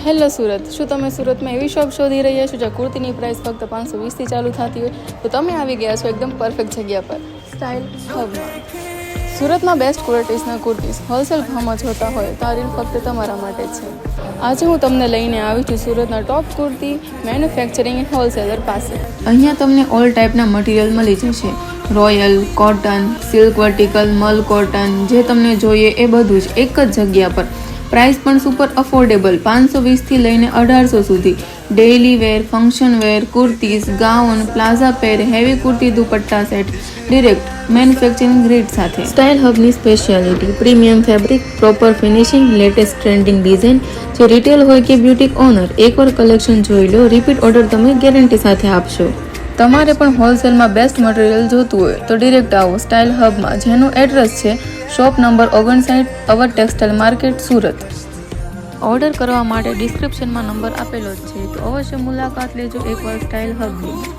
Hello Surat, શું તમે સુરતમાં એવી શોપ શોધી રહ્યા છો જ્યાં કુર્તીની પ્રાઇસ ફક્ત 520થી ચાલુ થતી હોય? તો તમે આવી ગયા છો એકદમ પરફેક્ટ જગ્યા પર, સ્ટાઇલ હબમાં. સુરતમાં બેસ્ટ ક્વોલિટીઝના કુર્તીઝ હોલસેલ ભાવમાં જોતા હોય તો આ રીલ ફક્ત તમારા માટે છે. આજે હું તમને લઈને આવી છું સુરતના top kurti manufacturing and wholesaler પાસે. અહીંયા તમને ઓલ ટાઈપના મટીરિયલ મળી જશે. Royal, cotton, silk vertical, mul cotton, જે તમને જોઈએ એ બધું જ એક જ જગ્યા પર. પ્રાઇસ પણ સુપર અફોર્ડેબલ, 520થી લઈને 1800 સુધી. Daily wear, function wear, kurtis, gown, palazzo pair, heavy kurti dupatta set, direct manufacturing grade સાથે. સ્ટાઇલ હબની speciality premium fabric, proper finishing, latest trending design. જે રિટેલ હોય કે બ્યુટિક ઓનર, એકવાર કલેક્શન જોઈ લો, રિપીટ ઓર્ડર તમે ગેરંટી સાથે આપશો. તમારે પણ હોલસેલમાં બેસ્ટ મટીરિયલ જોતું હોય તો ડિરેક્ટ આવો સ્ટાઇલ હબમાં, જેનું એડ્રેસ છે શોપ નંબર 59, અવર ટેક્સટાઇલ માર્કેટ, સુરત. ઓર્ડર કરવા માટે ડિસ્ક્રિપ્શનમાં નંબર આપેલો જ છે, તો અવશ્ય મુલાકાત લેજો એકવાર સ્ટાઇલ હબની.